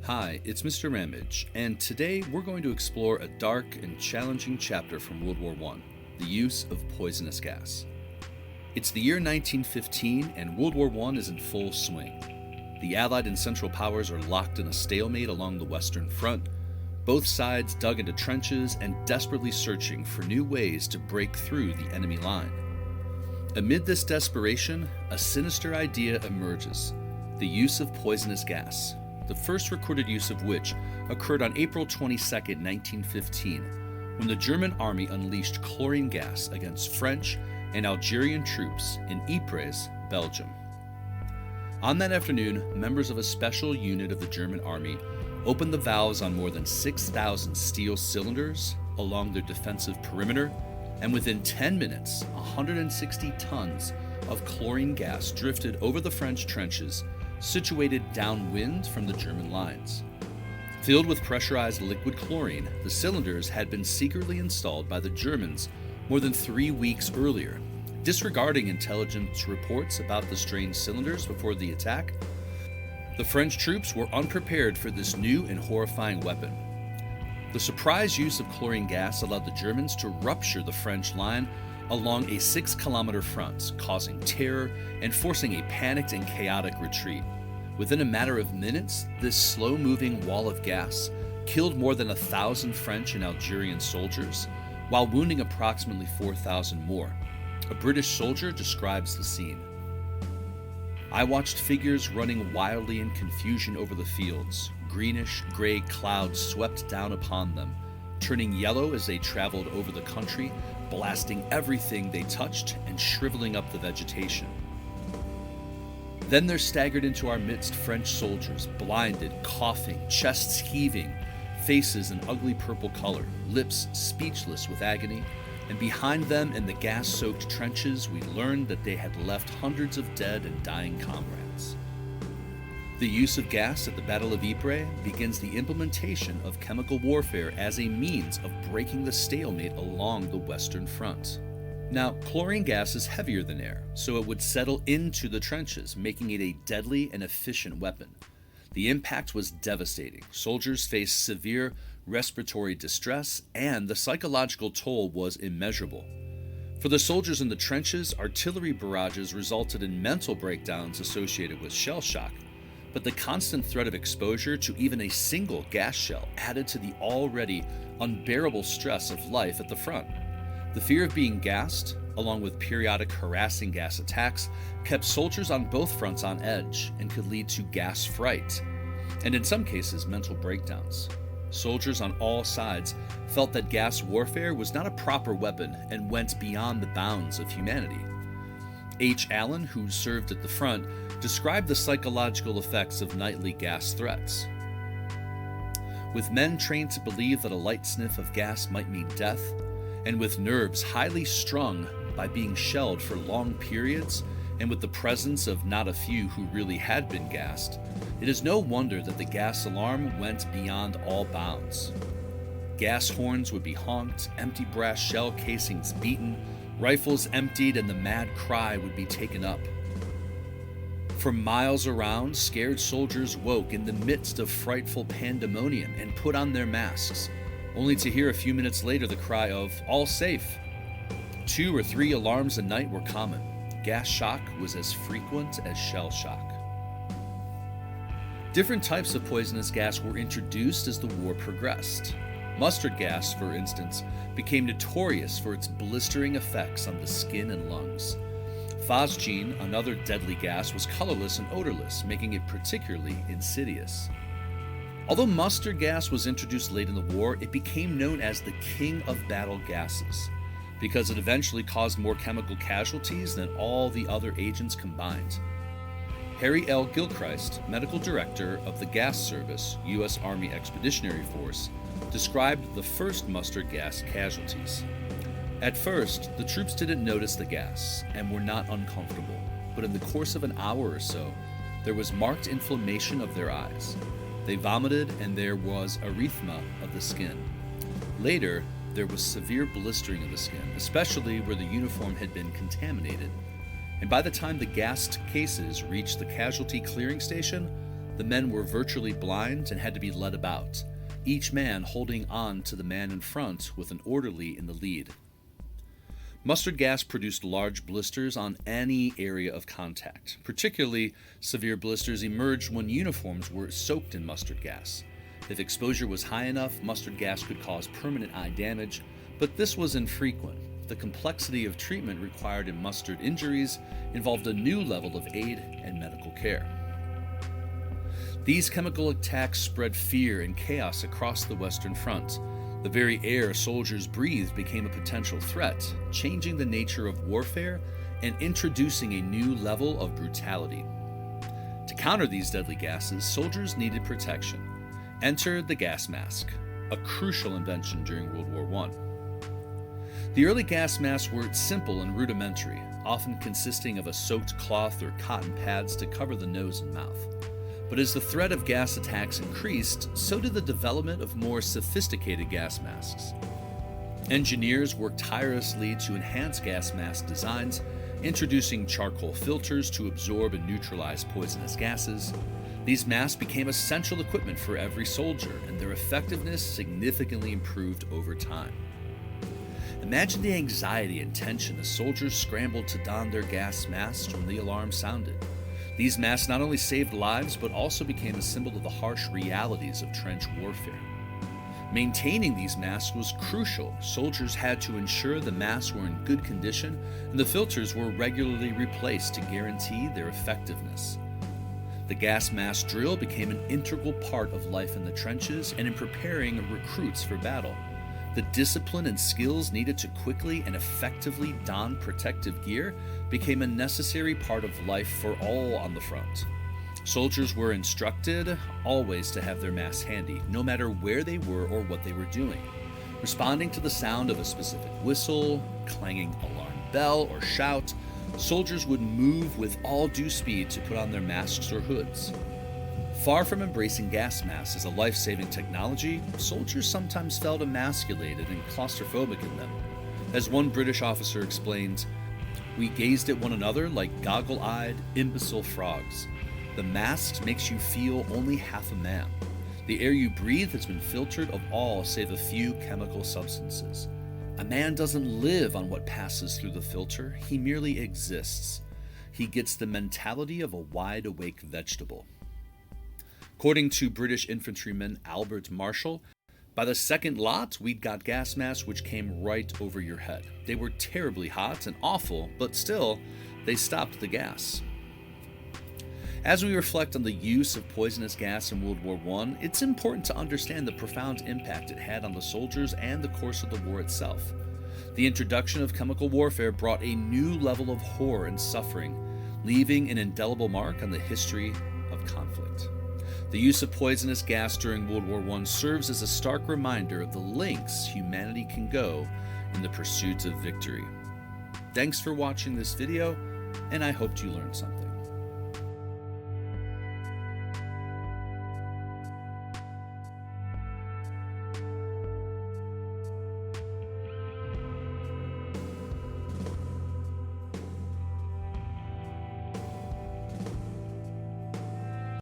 Hi, it's Mr. Ramage, and today we're going to explore a dark and challenging chapter from World War I, the use of poisonous gas. It's the year 1915, and World War I is in full swing. The Allied and Central Powers are locked in a stalemate along the Western Front, both sides dug into trenches and desperately searching for new ways to break through the enemy line. Amid this desperation, a sinister idea emerges: the use of poisonous gas, the first recorded use of which occurred on April 22, 1915, when the German army unleashed chlorine gas against French and Algerian troops in Ypres, Belgium. On that afternoon, members of a special unit of the German army opened the valves on more than 6,000 steel cylinders along their defensive perimeter, and within 10 minutes, 160 tons of chlorine gas drifted over the French trenches situated downwind from the German lines. Filled with pressurized liquid chlorine, the cylinders had been secretly installed by the Germans more than 3 weeks earlier. Disregarding intelligence reports about the strange cylinders before the attack, the French troops were unprepared for this new and horrifying weapon. The surprise use of chlorine gas allowed the Germans to rupture the French line along a 6-kilometer front, causing terror and forcing a panicked and chaotic retreat. Within a matter of minutes, this slow-moving wall of gas killed more than 1,000 French and Algerian soldiers, while wounding approximately 4,000 more. A British soldier describes the scene. "I watched figures running wildly in confusion over the fields. Greenish, gray clouds swept down upon them, turning yellow as they traveled over the country, blasting everything they touched and shriveling up the vegetation. Then there staggered into our midst French soldiers, blinded, coughing, chests heaving, faces an ugly purple color, lips speechless with agony, and behind them in the gas-soaked trenches we learned that they had left hundreds of dead and dying comrades." The use of gas at the Battle of Ypres begins the implementation of chemical warfare as a means of breaking the stalemate along the Western Front. Now, chlorine gas is heavier than air, so it would settle into the trenches, making it a deadly and efficient weapon. The impact was devastating. Soldiers faced severe respiratory distress, and the psychological toll was immeasurable. For the soldiers in the trenches, artillery barrages resulted in mental breakdowns associated with shell shock, but the constant threat of exposure to even a single gas shell added to the already unbearable stress of life at the front. The fear of being gassed, along with periodic harassing gas attacks, kept soldiers on both fronts on edge and could lead to gas fright, and in some cases, mental breakdowns. Soldiers on all sides felt that gas warfare was not a proper weapon and went beyond the bounds of humanity. H. Allen, who served at the front, described the psychological effects of nightly gas threats. "With men trained to believe that a light sniff of gas might mean death, and with nerves highly strung by being shelled for long periods, and with the presence of not a few who really had been gassed, it is no wonder that the gas alarm went beyond all bounds. Gas horns would be honked, empty brass shell casings beaten, rifles emptied, and the mad cry would be taken up. For miles around, scared soldiers woke in the midst of frightful pandemonium and put on their masks, only to hear a few minutes later the cry of 'all safe.' 2 or 3 alarms a night were common. Gas shock was as frequent as shell shock." Different types of poisonous gas were introduced as the war progressed. Mustard gas, for instance, became notorious for its blistering effects on the skin and lungs. Phosgene, another deadly gas, was colorless and odorless, making it particularly insidious. Although mustard gas was introduced late in the war, it became known as the king of battle gases, because it eventually caused more chemical casualties than all the other agents combined. Harry L. Gilchrist, medical director of the Gas Service, U.S. Army Expeditionary Force, described the first mustard gas casualties. "At first, the troops didn't notice the gas and were not uncomfortable, but in the course of an hour or so, there was marked inflammation of their eyes. They vomited and there was erythema of the skin. Later, there was severe blistering of the skin, especially where the uniform had been contaminated. And by the time the gassed cases reached the casualty clearing station, The men were virtually blind and had to be led about, each man holding on to the man in front with an orderly in the lead. Mustard gas produced large blisters on any area of contact. Particularly severe blisters emerged when uniforms were soaked in mustard gas. If exposure was high enough, mustard gas could cause permanent eye damage, but this was infrequent. The complexity of treatment required in mustard injuries involved a new level of aid and medical care. These chemical attacks spread fear and chaos across the Western Front. The very air soldiers breathed became a potential threat, changing the nature of warfare and introducing a new level of brutality. To counter these deadly gases, soldiers needed protection. Enter the gas mask, a crucial invention during World War I. The early gas masks were simple and rudimentary, often consisting of a soaked cloth or cotton pads to cover the nose and mouth. But as the threat of gas attacks increased, so did the development of more sophisticated gas masks. Engineers worked tirelessly to enhance gas mask designs, introducing charcoal filters to absorb and neutralize poisonous gases. These masks became essential equipment for every soldier, and their effectiveness significantly improved over time. Imagine the anxiety and tension as soldiers scrambled to don their gas masks when the alarm sounded. These masks not only saved lives, but also became a symbol of the harsh realities of trench warfare. Maintaining these masks was crucial. Soldiers had to ensure the masks were in good condition, and the filters were regularly replaced to guarantee their effectiveness. The gas mask drill became an integral part of life in the trenches and in preparing recruits for battle. The discipline and skills needed to quickly and effectively don protective gear became a necessary part of life for all on the front. Soldiers were instructed always to have their masks handy, no matter where they were or what they were doing. Responding to the sound of a specific whistle, clanging alarm bell, or shout, soldiers would move with all due speed to put on their masks or hoods. Far from embracing gas masks as a life-saving technology, soldiers sometimes felt emasculated and claustrophobic in them. As one British officer explained, "We gazed at one another like goggle-eyed, imbecile frogs. The mask makes you feel only half a man. The air you breathe has been filtered of all save a few chemical substances. A man doesn't live on what passes through the filter, he merely exists. He gets the mentality of a wide-awake vegetable." According to British infantryman Albert Marshall, by the second lot, we'd got gas masks which came right over your head. They were terribly hot and awful, but still, they stopped the gas. As we reflect on the use of poisonous gas in World War I, it's important to understand the profound impact it had on the soldiers and the course of the war itself. The introduction of chemical warfare brought a new level of horror and suffering, leaving an indelible mark on the history of conflict. The use of poisonous gas during World War I serves as a stark reminder of the lengths humanity can go in the pursuit of victory. Thanks for watching this video, and I hope you learned something.